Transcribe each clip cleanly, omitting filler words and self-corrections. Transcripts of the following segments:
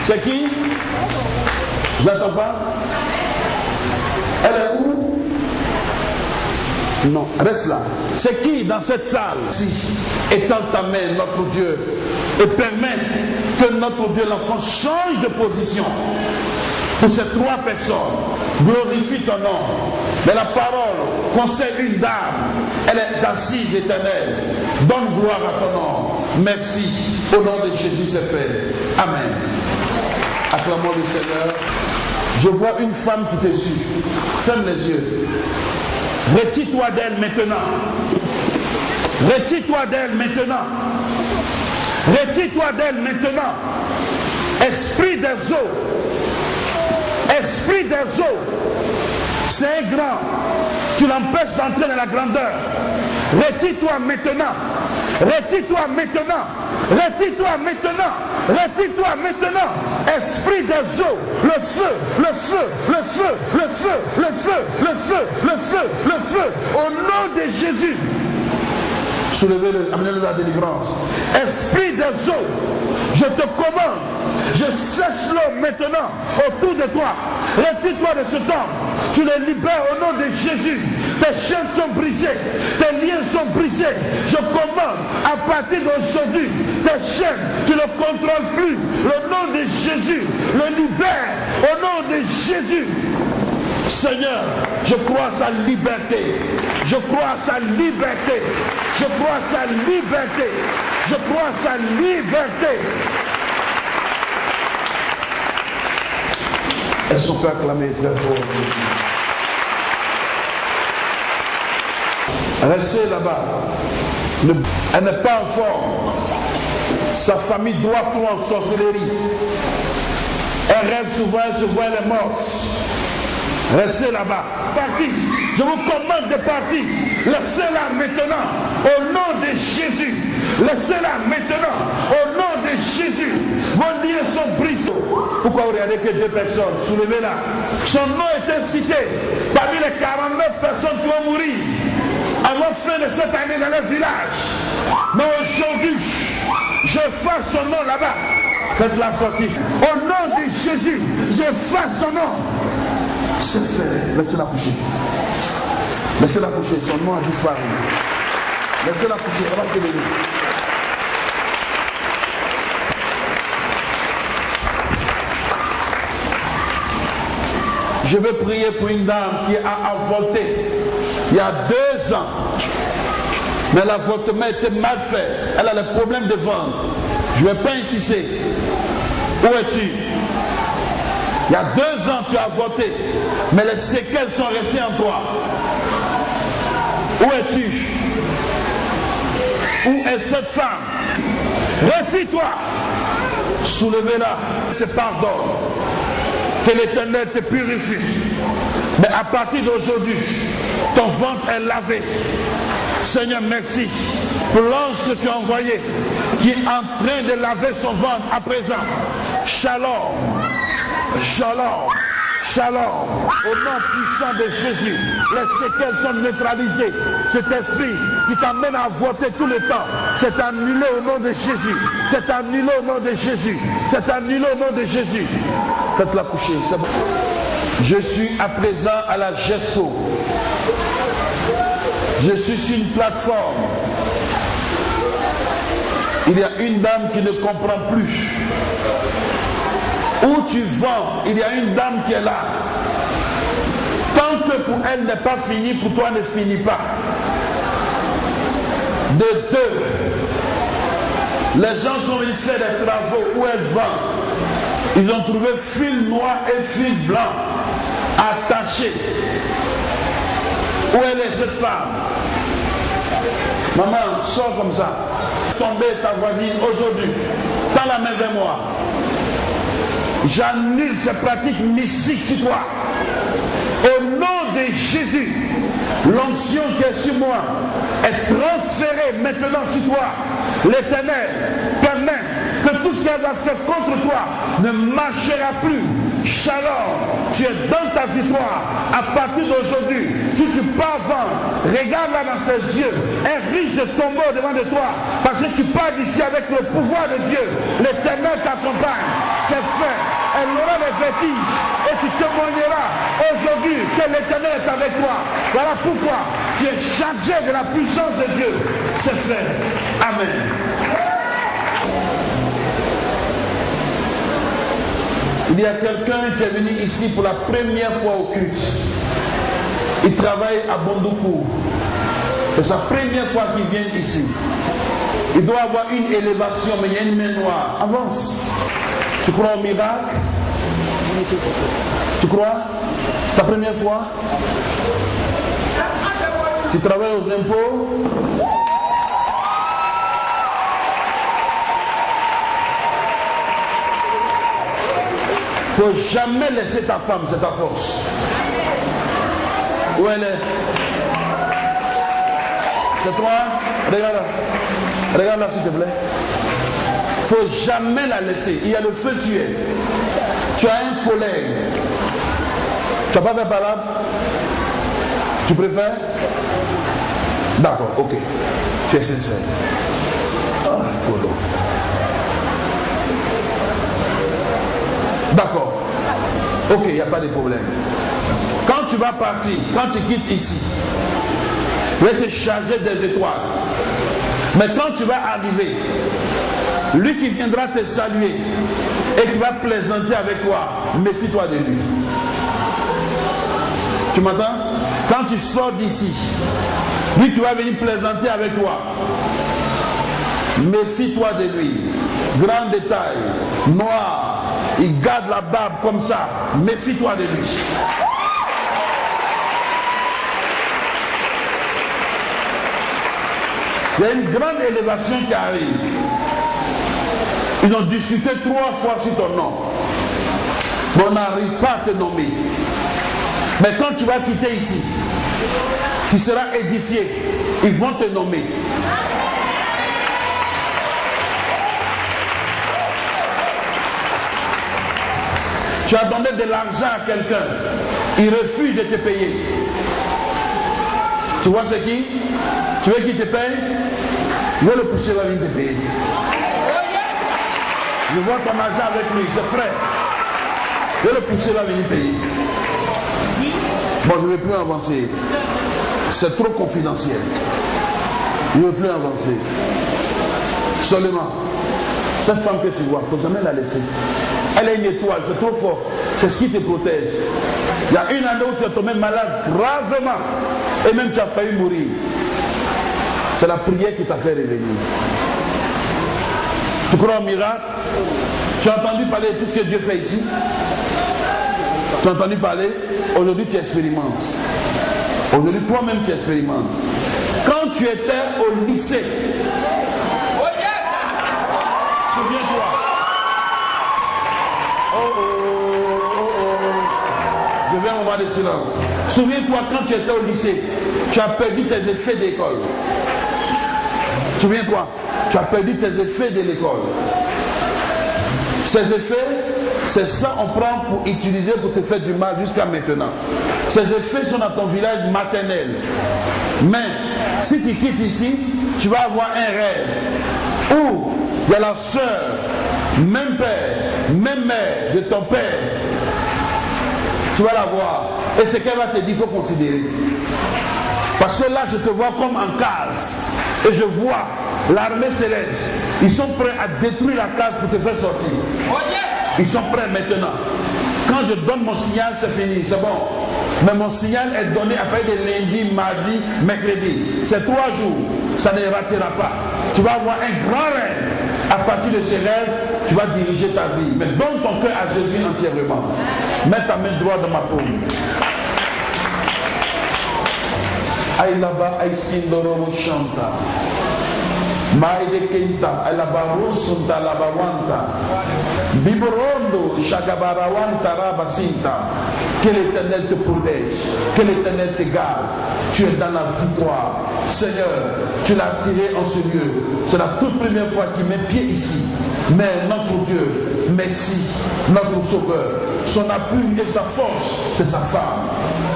C'est qui? Je n'entends pas. Elle est où? Non, reste là. C'est qui dans cette salle? Si, étends ta main, notre Dieu, et permets que notre Dieu, l'enfant, change de position. Pour ces trois personnes, glorifie ton nom. Mais la parole concerne une dame, elle est assise éternelle. Donne gloire à ton nom. Merci. Au nom de Jésus, c'est fait. Amen. Acclamons le Seigneur. Je vois une femme qui te suit. Ferme les yeux. Retire-toi d'elle maintenant. Retire-toi d'elle maintenant. Retire-toi d'elle maintenant. Esprit des eaux. Esprit des eaux. C'est un grand. Tu l'empêches d'entrer dans la grandeur. Retire-toi maintenant. Retire-toi maintenant. Retire-toi maintenant. Retire-toi maintenant. Esprit des eaux. Le feu, le feu, le feu, le feu, le feu, le feu, le feu, le feu. Au nom de Jésus. Soulevez-le, amenez-le à la délivrance. Esprit des eaux. Je te commande. Je sèche l'eau maintenant autour de toi. Retire-toi de ce temps. Tu les libères au nom de Jésus. Tes chaînes sont brisées. Tes liens sont brisés. Je commande à partir d'aujourd'hui. Tes chaînes, tu ne contrôles plus. Le nom de Jésus le libère au nom de Jésus. Seigneur, je crois à sa liberté. Je crois à sa liberté. Je crois à sa liberté. Je crois à sa liberté. Est-ce qu'on peut acclamer très fort? Restez là-bas. Elle n'est pas en forme. Sa famille doit tout en sorcellerie. Elle rêve souvent, elle se voit, elle est morte. Restez là-bas. Parti. Je vous commande de partir. Laissez-la maintenant. Au nom de Jésus. Laissez-la maintenant. Au nom de Jésus. Vos liens sont brisés. Pourquoi vous regardez que deux personnes? Soulevez-la. Son nom est cité parmi les 49 personnes qui vont mourir avant fin de cette année dans le village. Mais aujourd'hui, je fasse son nom là-bas. Faites-la sortir. Au nom de Jésus, je fasse son nom. C'est fait. Laissez-la coucher. Laissez-la coucher. Son nom a disparu. Laissez-la coucher. Elle va se lever. Je vais prier pour une dame qui a avorté il y a 2 ans. Mais l'avortement était mal fait. Elle a le problème de ventre. Je ne vais pas insister. Où es-tu? Il y a 2 ans tu as avorté. Mais les séquelles sont restées en toi. Où es-tu? Où est cette femme? Retire-toi. Soulevez-la. Je te pardonne. Que l'Éternel te purifie. Mais à partir d'aujourd'hui, ton ventre est lavé. Seigneur, merci pour l'ange que tu as envoyé, qui est en train de laver son ventre à présent. Shalom, shalom, shalom. Au nom puissant de Jésus, les séquelles sont neutralisées. Cet esprit qui t'amène à avorter tout le temps, c'est annulé au nom de Jésus. C'est annulé au nom de Jésus. C'est annulé au nom de Jésus. Faites-la coucher, c'est bon. Je suis à présent à la GESCO. Je suis sur une plateforme. Il y a une dame qui ne comprend plus. Où tu vends, il y a une dame qui est là. Tant que pour elle n'est pas fini, pour toi ne finit pas. De 2, les gens sont venus faire des travaux où elle vend. Ils ont trouvé fil noir et fil blanc attachés. Où elle est cette femme? Maman, sors comme ça. Tomber ta voisine aujourd'hui. Tends la main vers moi. J'annule ces pratiques mystiques sur toi. Au nom de Jésus, l'onction qui est sur moi est transférée maintenant sur toi. L'Éternel permet que tout ce qu'elle a fait contre toi ne marchera plus. Shalom, tu es dans ta victoire. À partir d'aujourd'hui, si tu pars vendre, regarde-la dans ses yeux, un riche de tombeau devant de toi, parce que tu pars d'ici avec le pouvoir de Dieu. L'Éternel t'accompagne. C'est fait. elle aura les vertiges et tu témoigneras aujourd'hui que l'Éternel est avec toi. Voilà pourquoi tu es chargé de la puissance de Dieu. C'est fait. Amen. Il y a quelqu'un qui est venu ici pour la première fois au culte. Il travaille à Bondoukou. C'est sa première fois qu'il vient ici. Il doit avoir une élévation, mais il y a une main noire. Avance. Tu crois au miracle? Tu crois? Ta première fois? Tu travailles aux impôts? Il ne faut jamais laisser ta femme, c'est ta force. Où elle est? C'est toi? Regarde là. Regarde là s'il te plaît. Il ne faut jamais la laisser. Il y a le feu sur elle. Tu as un collègue. Tu n'as pas fait par là? Tu préfères? D'accord, ok. Tu es sincère. Ah, Colo. D'accord. Ok, il n'y a pas de problème. Quand tu vas partir, quand tu quittes ici, il va te charger des étoiles. Mais quand tu vas arriver, lui qui viendra te saluer et qui va plaisanter avec toi, méfie-toi de lui. Tu m'entends? Quand tu sors d'ici, lui qui va venir plaisanter avec toi, méfie-toi de lui. Grand détail, noir, il garde la barbe comme ça, méfie-toi de lui. Il y a une grande élévation qui arrive. Ils ont discuté 3 fois sur ton nom. Mais on n'arrive pas à te nommer. Mais quand tu vas quitter ici, tu seras édifié. Ils vont te nommer. Tu as donné de l'argent à quelqu'un. Il refuse de te payer. Tu vois ce qui? Tu veux qu'il te paye? Je vais le pousser, il va venir te payer. Je vois ton argent avec lui, c'est frère. Je vais le pousser, il va venir payer. Bon, je ne vais plus avancer. C'est trop confidentiel. Je ne veux plus avancer. Seulement, cette femme que tu vois, il ne faut jamais la laisser. Elle est une étoile, c'est trop fort. C'est ce qui te protège. Il y a une année où tu es tombé malade gravement. Et même tu as failli mourir. C'est la prière qui t'a fait revenir. Tu crois au miracle? Tu as entendu parler de tout ce que Dieu fait ici? Tu as entendu parler? Aujourd'hui tu expérimentes. Aujourd'hui toi-même tu expérimentes. Quand tu étais au lycée, souviens-toi. Je viens au moment de silence. Souviens-toi quand tu étais au lycée, tu as perdu tes effets d'école. Souviens-toi, tu as perdu tes effets de l'école. Ces effets, c'est ça qu'on prend pour utiliser pour te faire du mal jusqu'à maintenant. Ces effets sont dans ton village maternel. Mais si tu quittes ici, tu vas avoir un rêve où il y a la soeur, même père, même mère de ton père. Tu vas la voir. Et ce qu'elle va te dire, il faut considérer. Parce que là, je te vois comme en case. Et je vois l'armée céleste. Ils sont prêts à détruire la case pour te faire sortir. Ils sont prêts maintenant. Quand je donne mon signal, c'est fini, c'est bon. Mais mon signal est donné après de lundi, mardi, mercredi. C'est 3 jours. Ça ne ratera pas. Tu vas avoir un grand rêve. À partir de ces rêves, tu vas diriger ta vie. Mais donne ton cœur à Jésus entièrement. Mets ta main droite dans ma paume. Aïlaba Aïskindoro chanta. Maïde Kenta, Alabarusunta, Labawanta, Biborondo, Shagabarawanta, Rabasinta. Que l'Éternel te protège, que l'Éternel te garde. Tu es dans la victoire. Seigneur, tu l'as tiré en ce lieu. C'est la toute première fois qu'il met pied ici. Mais notre Dieu, merci, notre Sauveur, son appui et sa force, c'est sa femme.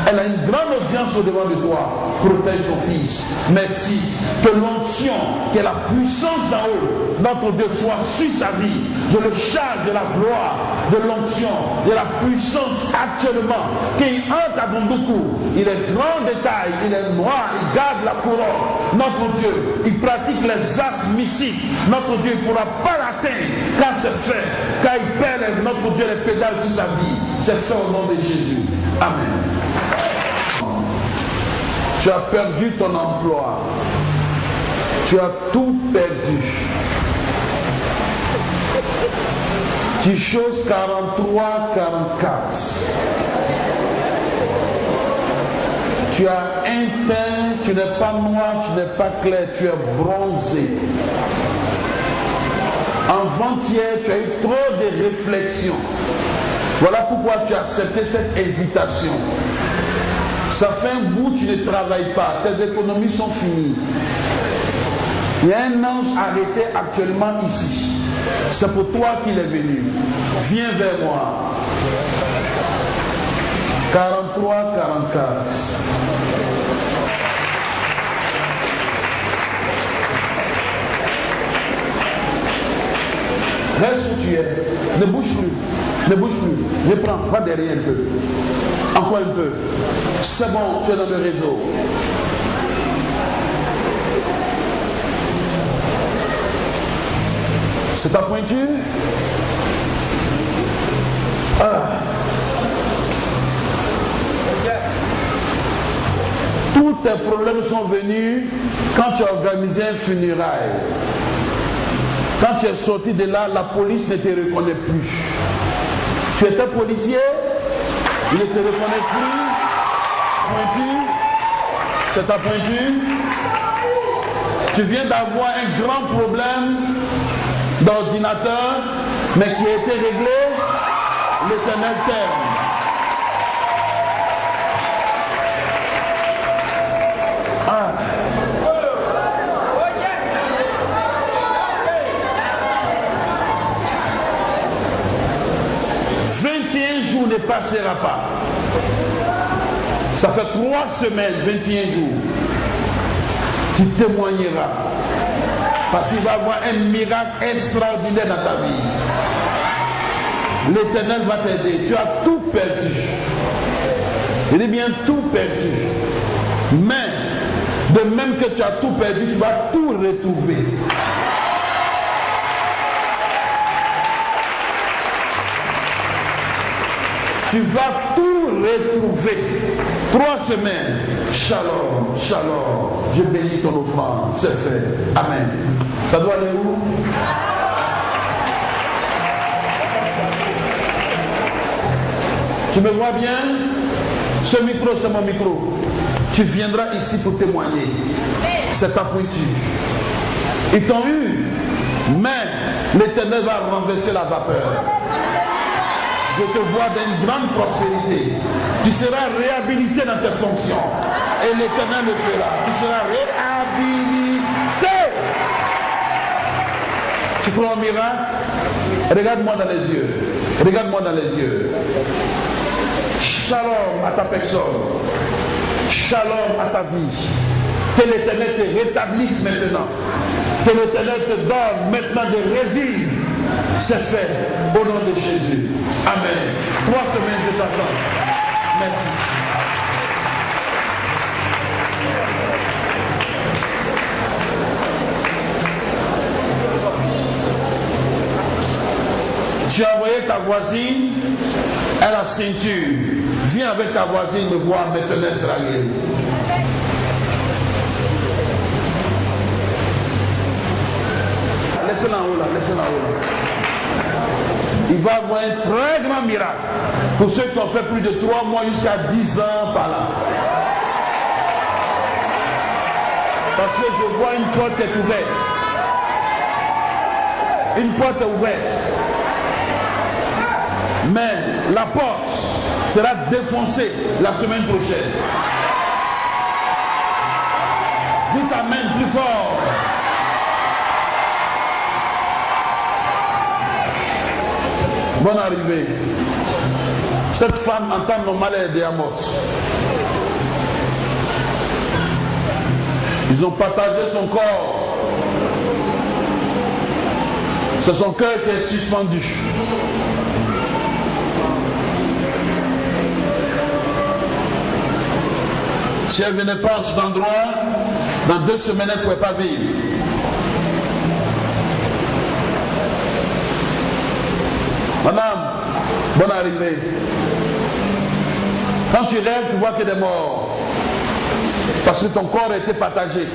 Elle a une grande audience au-devant de toi. Protège ton fils. Merci. Que l'onction, que la puissance d'en haut, notre Dieu, soit sur sa vie. Je le charge de la gloire, de l'onction, de la puissance actuellement. Qu'il entre à Bundoukou. Il est grand de taille, il est noir, il garde la couronne. Notre Dieu, il pratique les arts mystiques. Notre Dieu, il ne pourra pas l'atteindre quand c'est fait. Quand il perd, notre Dieu, les pédales sur sa vie. C'est fait au nom de Jésus. Amen. Tu as perdu ton emploi. Tu as tout perdu. Tu choses 43, 44. Tu as un teint, tu n'es pas noir, tu n'es pas clair, tu es bronzé. Avant-hier, tu as eu trop de réflexions. Voilà pourquoi tu as accepté cette invitation. Ça fait un bout, tu ne travailles pas, tes économies sont finies. Il y a un ange arrêté actuellement ici. C'est pour toi qu'il est venu. Viens vers moi. 43, 44. Reste où tu es. Ne bouge plus. Ne bouge plus. Reprends. Va derrière un peu. Encore un peu. C'est bon, tu es dans le réseau. C'est ta pointure? Tous tes problèmes sont venus quand tu as organisé un funérail. Quand tu es sorti de là, la police ne te reconnaît plus. Tu étais policier, il ne te reconnaît plus. Pointure, c'est ta pointure. Tu viens d'avoir un grand problème d'ordinateur, mais qui a été réglé, l'Éternel t'aime. Ah. Ne passera pas. Ça fait 3 semaines, 21 jours. Tu témoigneras. Parce qu'il va y avoir un miracle extraordinaire dans ta vie. L'Éternel va t'aider. Tu as tout perdu. Il est bien tout perdu. Mais, de même que tu as tout perdu, tu vas tout retrouver. Tu vas tout retrouver. 3 semaines. Shalom, shalom. Je bénis ton offrande. C'est fait. Amen. Ça doit aller où? Tu me vois bien? Ce micro, c'est mon micro. Tu viendras ici pour témoigner. C'est ta pointure. Ils t'ont eu. Mais l'Éternel va renverser la vapeur. Je te vois dans une grande prospérité. Tu seras réhabilité dans tes fonctions. Et l'Éternel le fera. Tu seras réhabilité. Tu crois au miracle? Regarde-moi dans les yeux. Regarde-moi dans les yeux. Shalom à ta personne. Shalom à ta vie. Que l'Éternel te rétablisse maintenant. Que l'Éternel te donne maintenant de résine. C'est fait au nom de Jésus. Amen. 3 semaines de t'attends. Merci. Tu as envoyé ta voisine, elle a ceinture. Viens avec ta voisine me voir, maintenant elle sera guérie. Laissez-la en haut là, laissez-la en haut là. Il va y avoir un très grand miracle pour ceux qui ont fait plus de 3 mois jusqu'à 10 ans par là. Parce que je vois une porte est ouverte. Une porte est ouverte. Mais la porte sera défoncée la semaine prochaine. Dites amen plus fort. Bonne arrivée. Cette femme entend nos malades et est morte. Ils ont partagé son corps. C'est son cœur qui est suspendu. Si elle ne venait pas à cet endroit, dans 2 semaines, elle ne pouvait pas vivre. Madame, bonne arrivée. Quand tu rêves, tu vois qu'il y a des morts. Parce que ton corps a été partagé.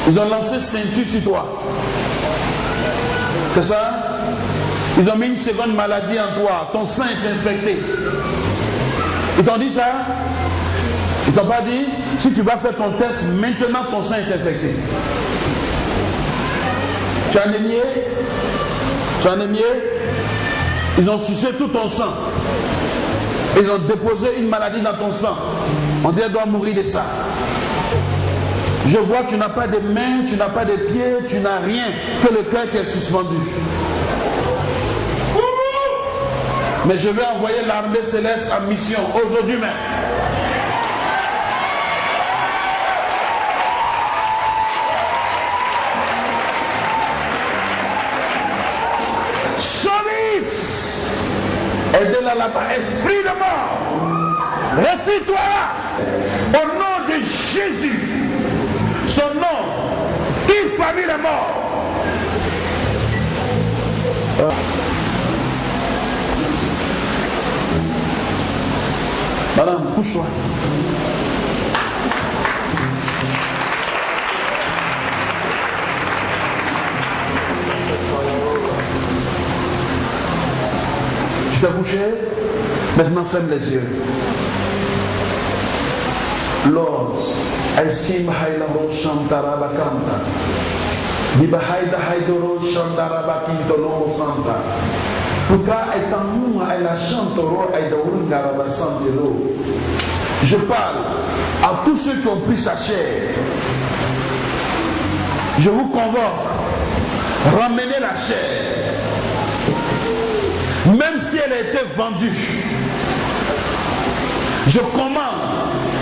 Ils ont lancé ceinture sur toi. C'est ça? Ils ont mis une seconde maladie en toi. Ton sang est infecté. Ils t'ont dit ça? Ils t'ont pas dit, si tu vas faire ton test, maintenant ton sang est infecté. Tu es anémié? Tu es anémié? Ils ont sucé tout ton sang. Ils ont déposé une maladie dans ton sang. On dit, elle doit mourir de ça. Je vois que tu n'as pas de mains, tu n'as pas de pieds, tu n'as rien que le cœur qui est suspendu. Mais je vais envoyer l'armée céleste en mission aujourd'hui même. Solide. Aidez-la là-bas. Esprit de mort. Retire-toi là. Au nom de Jésus. Son nom. Tire parmi les morts. Madame, couche-toi. Tu t'es couché? Maintenant ferme les yeux. Lord, Eskim Hailaro Shantaraba Kanta. Biba Haida Haidoro Shantaraba Kintolo Santa. Putra etanuma et la chantoro et de santelo. Je parle à tous ceux qui ont pris sa chair. Je vous convoque, ramenez la chair. Même si elle a été vendue, je commande,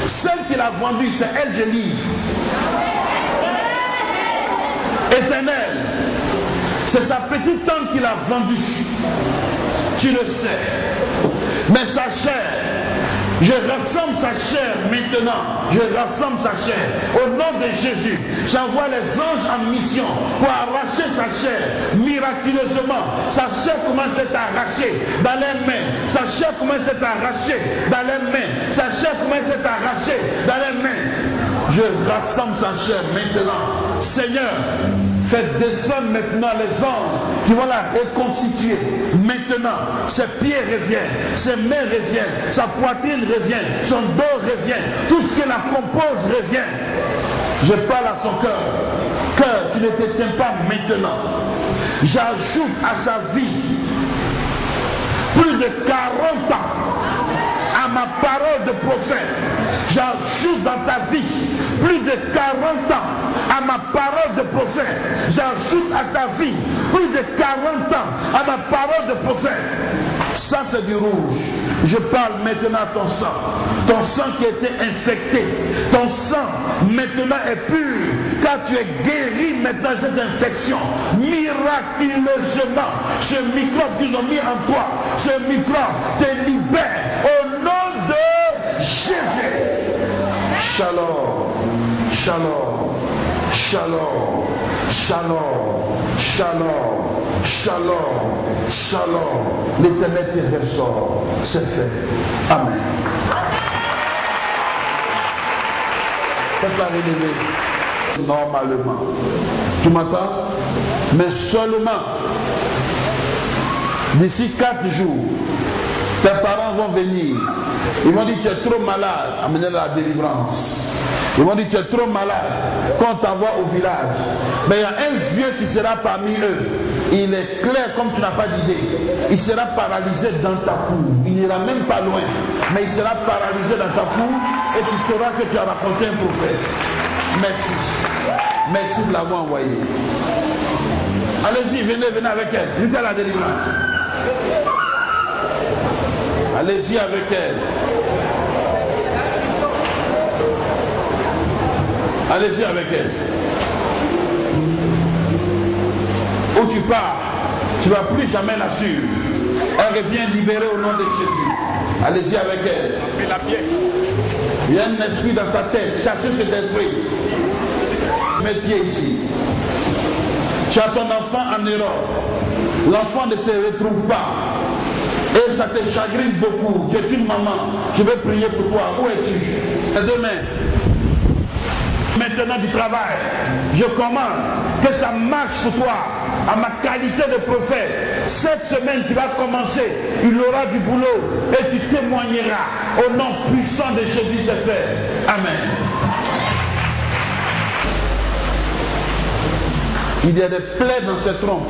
celle qui l'a vendue, c'est elle, je livre. Éternel, c'est sa petite tante qui l'a vendue. Tu le sais. Mais sa chair, je rassemble sa chair maintenant. Je rassemble sa chair. Au nom de Jésus, j'envoie les anges en mission pour arracher sa chair miraculeusement. Sa chair commence à arracher dans les mains. Sa chair commence à arracher dans les mains. Sa chair commence à arracher dans les mains. Je rassemble sa chair maintenant. Seigneur, faites descendre maintenant les anges qui vont la reconstituer. Maintenant, ses pieds reviennent, ses mains reviennent, sa poitrine revient, son dos revient, tout ce qui la compose revient. Je parle à son cœur. Cœur, tu ne t'éteins pas maintenant. J'ajoute à sa vie plus de 40 ans à ma parole de prophète. J'ajoute dans ta vie plus de 40 ans à ma parole de prophète. J'ajoute à ta vie plus de 40 ans à ma parole de prophète. Ça c'est du rouge. Je parle maintenant à ton sang. Ton sang qui a été infecté. Ton sang maintenant est pur. Car tu es guéri maintenant de cette infection. Miraculeusement. Ce microbe qu'ils ont mis en toi. Ce microbe te libère. Au nom de Jésus. Shalom. Shalom. Shalom. Shalom. Shalom. Shalom. Shalom. L'Éternel te ressort. C'est fait. Amen. Faites-la relever normalement. Tu m'entends? Mais seulement d'ici 4 jours, tes parents vont venir. Ils vont dire tu es trop malade, amenez la délivrance. Ils vont dire tu es trop malade, qu'on t'envoie au village. Mais il y a un vieux qui sera parmi eux. Il est clair comme tu n'as pas d'idée. Il sera paralysé dans ta cour. Il n'ira même pas loin. Mais il sera paralysé dans ta cour et tu sauras que tu as raconté un prophète. Merci. Merci de l'avoir envoyé. Allez-y, venez avec elle. Luttez à la délivrance. Allez-y avec elle. Allez-y avec elle. Où tu pars, tu ne vas plus jamais la suivre. Elle revient libérée au nom de Jésus. Allez-y avec elle. Il y a un esprit dans sa tête. Chassez cet esprit. Mets pied ici. Tu as ton enfant en Europe. L'enfant ne se retrouve pas. Et ça te chagrine beaucoup. Tu es une maman. Je vais prier pour toi. Où es-tu? Les deux mains. Maintenant du travail. Je commande que ça marche pour toi. À ma qualité de prophète, cette semaine qui va commencer, il aura du boulot et tu témoigneras. Au nom puissant de Jésus, c'est fait. Amen. Il y a des plaies dans cette trompe.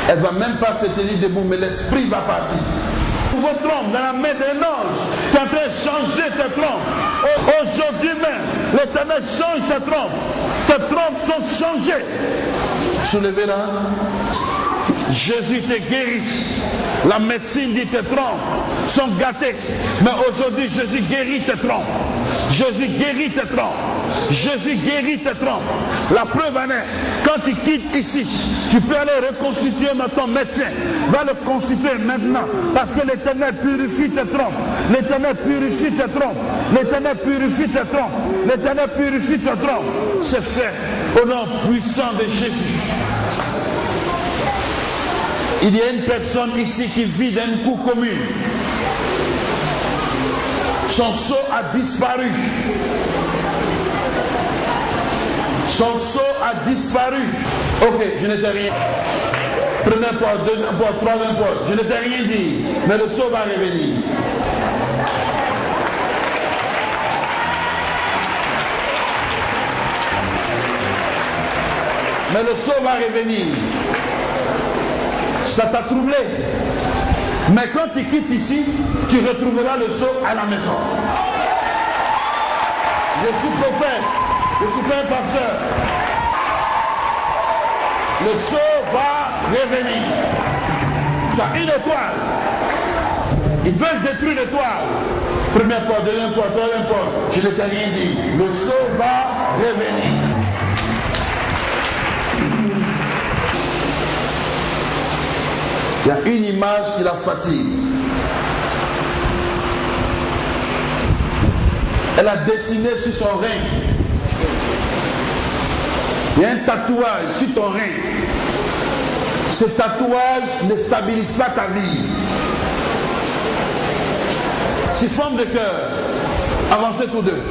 Elle ne va même pas se tenir debout, mais l'esprit va partir. Vos trompes dans la main d'un ange qui est en train de changer tes trompes. Aujourd'hui même, l'Éternel change tes trompes. Tes trompes sont changées. Soulevez-la. Jésus te guérit. La médecine dit tes trompes sont gâtées. Mais aujourd'hui, Jésus guérit tes trompes. Jésus guérit tes trompes. Jésus guérit tes trompes. La preuve en est, quand tu quittes ici, tu peux aller reconstituer ton médecin. Va le constituer maintenant. Parce que l'Éternel purifie tes trompes. L'Éternel purifie tes trompes. L'Éternel purifie tes trompes. L'Éternel purifie tes trompes. C'est fait au nom puissant de Jésus. Il y a une personne ici qui vit d'un coup commun. Son seau a disparu. Son seau a disparu. Ok, je n'étais rien. Prenez un pot, deux un pot, trois un pot. Je n'étais rien dit. Mais le seau va revenir. Mais le seau va revenir. Ça t'a troublé. Mais quand tu quittes ici, tu retrouveras le seau à la maison. Je suis prophète. Je suis pas un pasteur. Le seau va revenir. Tu as une étoile. Ils veulent détruire l'étoile. Première porte, deuxième porte, troisième porte. Je ne t'ai rien dit. Le seau va revenir. Il y a une image qui la fatigue. Elle a dessiné sur son rein. Il y a un tatouage sur ton rein. Ce tatouage ne stabilise pas ta vie. C'est forme de cœur. Avancez tous deux.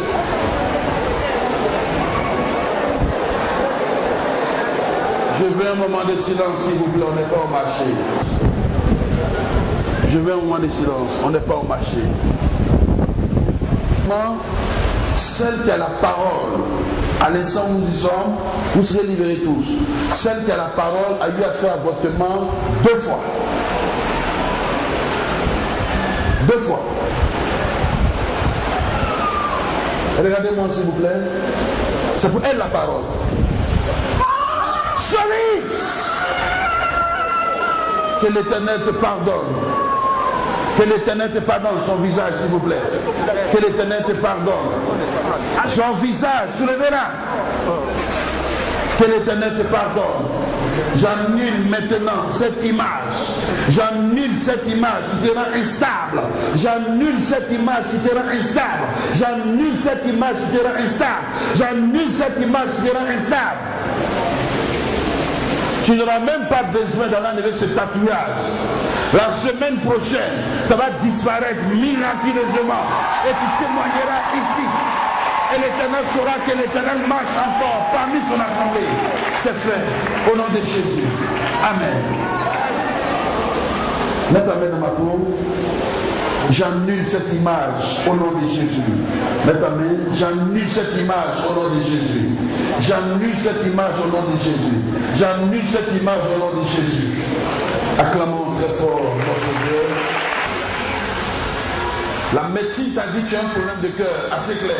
Je veux un moment de silence, s'il vous plaît, on n'est pas au marché. Je veux un moment de silence, on n'est pas au marché. Celle qui a la parole, à l'instant où nous y sommes, vous serez libérés tous. Celle qui a la parole a eu à faire avortement 2 fois. 2 fois. Regardez-moi s'il vous plaît. C'est pour elle la parole. Solide. Que l'Éternel te pardonne. Que l'Éternel te pardonne son visage, s'il vous plaît. Que l'Éternel te pardonne. Son visage, soulevez-la. Que l'Éternel te pardonne. J'annule maintenant cette image. J'annule cette image qui te rend instable. J'annule cette image qui te rend instable. J'annule cette image qui te rend instable. J'annule cette image qui te rend instable. Tu n'auras même pas besoin d'aller enlever ce tatouage. La semaine prochaine, ça va disparaître miraculeusement. Et tu témoigneras ici. Et l'Éternel saura que l'Éternel marche encore parmi son assemblée. C'est fait. Au nom de Jésus. Amen. Mets ta main dans ma peau. J'annule cette image au nom de Jésus. Mets ta main. J'annule cette image au nom de Jésus. J'annule cette image au nom de Jésus. J'annule cette image au nom de Jésus. Acclamons très fort notre Dieu. La médecine t'a dit que tu as un problème de cœur assez clair.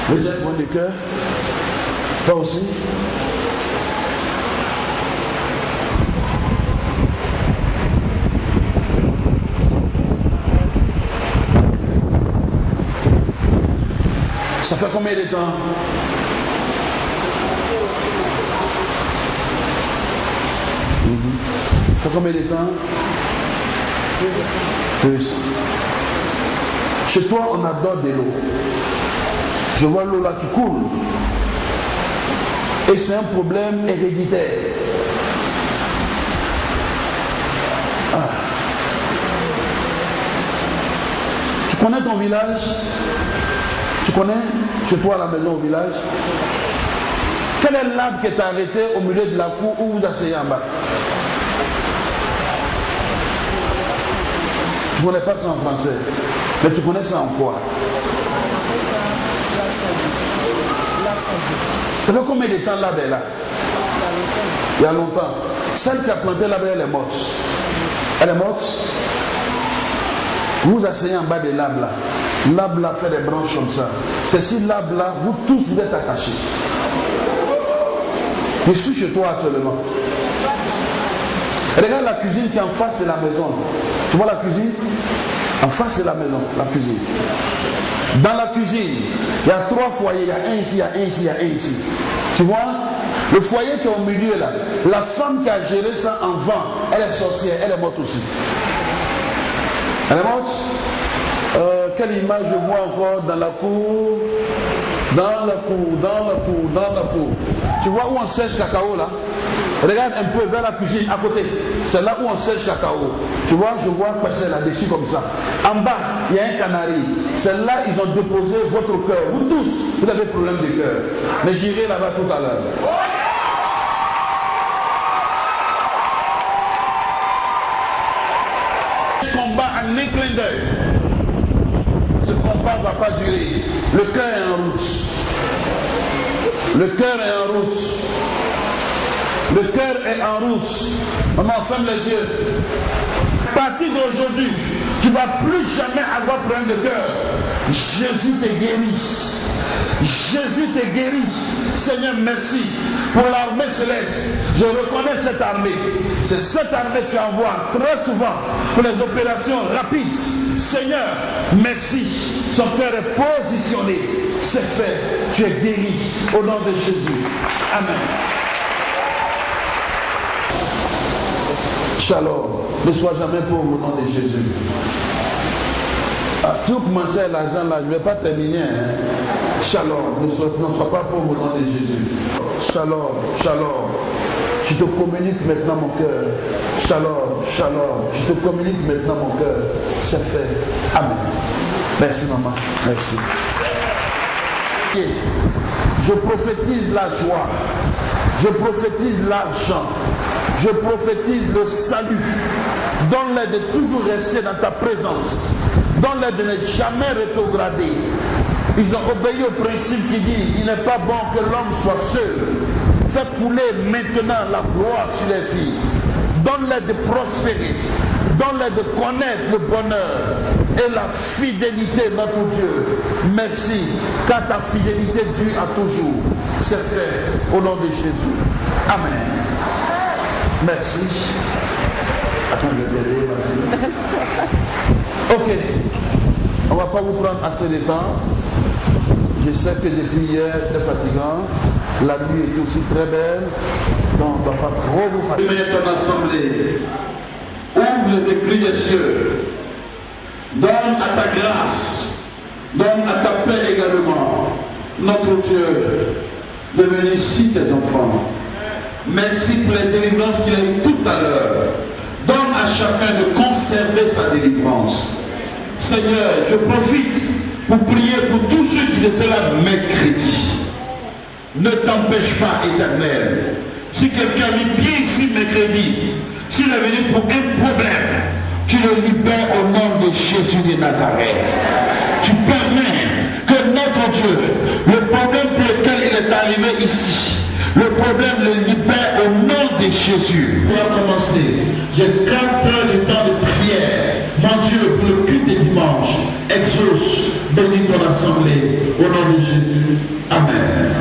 Vous avez un problème de cœur? Toi aussi? Ça fait combien de temps? Ça fait combien de temps? 2 ans. Chez toi, on adore de l'eau. Je vois l'eau là qui coule. Et c'est un problème héréditaire. Tu connais ton village? Tu connais chez toi à la maison au village? Quel est l'arbre qui t'a arrêté au milieu de la cour où vous asseyez en bas? Tu ne connais pas ça en français, mais tu connais ça en quoi? Ça fait combien de temps l'arbre est là? Il y a longtemps. Celle qui a planté l'arbre, elle est morte. Elle est morte. Vous asseyez en bas de l'arbre là. L'arbre là fait des branches comme ça. C'est si l'arbre là, vous tous vous êtes attachés. Je suis chez toi actuellement. Regarde la cuisine qui est en face de la maison. Tu vois la cuisine? En face de la maison, la cuisine. Dans la cuisine, il y a 3 foyers. Il y a un ici, il y a un ici, il y a un ici. Tu vois? Le foyer qui est au milieu là, la femme qui a géré ça en vent, elle est sorcière, elle est morte aussi. Elle est morte? Quelle image je vois encore dans la cour? Dans la cour, dans la cour, dans la cour. Tu vois où on sèche cacao là? Regarde un peu vers la cuisine à côté. C'est là où on sèche cacao. Tu vois, je vois passer là-dessus comme ça. En bas, il y a un canari. C'est là ils ont déposé votre cœur. Vous tous, vous avez problème de cœur. Mais j'irai là-bas tout à l'heure. Ce combat en un clin d'œil. Ce combat ne va pas durer. Le cœur est en route. Le cœur est en route. Le cœur est en route. Maman, ferme les yeux. À partir d'aujourd'hui, tu ne vas plus jamais avoir problème de cœur. Jésus te guérit. Jésus te guérit. Seigneur, merci pour l'armée céleste. Je reconnais cette armée. C'est cette armée que tu envoies très souvent pour les opérations rapides. Seigneur, merci. Son cœur est positionné. C'est fait. Tu es guéri. Au nom de Jésus. Amen. Shalom. Ne sois jamais pauvre au nom de Jésus. Si vous commencez l'argent là, je ne vais pas terminer. Shalom. Ne sois pas pauvre au nom de Jésus. Shalom. Shalom. Je te communique maintenant mon cœur. Shalom. Shalom. Je te communique maintenant mon cœur. C'est fait. Amen. Merci maman. Merci. Je prophétise la joie. Je prophétise l'argent. Je prophétise le salut. Donne-les de toujours rester dans ta présence. Donne-les de ne jamais rétrograder. Ils ont obéi au principe qui dit il n'est pas bon que l'homme soit seul. Fais couler maintenant la gloire sur les filles. Donne-les de prospérer. Donne-les de connaître le bonheur et la fidélité de notre Dieu. Merci, car ta fidélité dure à toujours. C'est fait au nom de Jésus. Amen. Merci. Attends, je vais t'aider, vas-y. Ok. On ne va pas vous prendre assez de temps. Je sais que depuis hier, c'était fatigant. La nuit était aussi très belle. Donc, on ne va pas trop vous fatiguer. Mets ton assemblée. Ouvre les cris des cieux. Donne à ta grâce. Donne à ta paix également. Notre Dieu, de venir ici tes enfants. Merci pour les délivrances qu'il a eues tout à l'heure. Donne à chacun de conserver sa délivrance. Seigneur, je profite pour prier pour tous ceux qui étaient là mercredi. Ne t'empêche pas, Éternel. Si quelqu'un vit bien ici mercredi, s'il est venu pour un problème, tu le libères au nom de Jésus de Nazareth. Tu permets que notre Dieu, le problème pour lequel il est arrivé ici, le problème le libère au nom de Jésus. On va commencer. J'ai 4 heures de temps de prière. Mon Dieu, pour le culte de dimanche, exauce, bénis ton assemblée. Au nom de Jésus. Amen.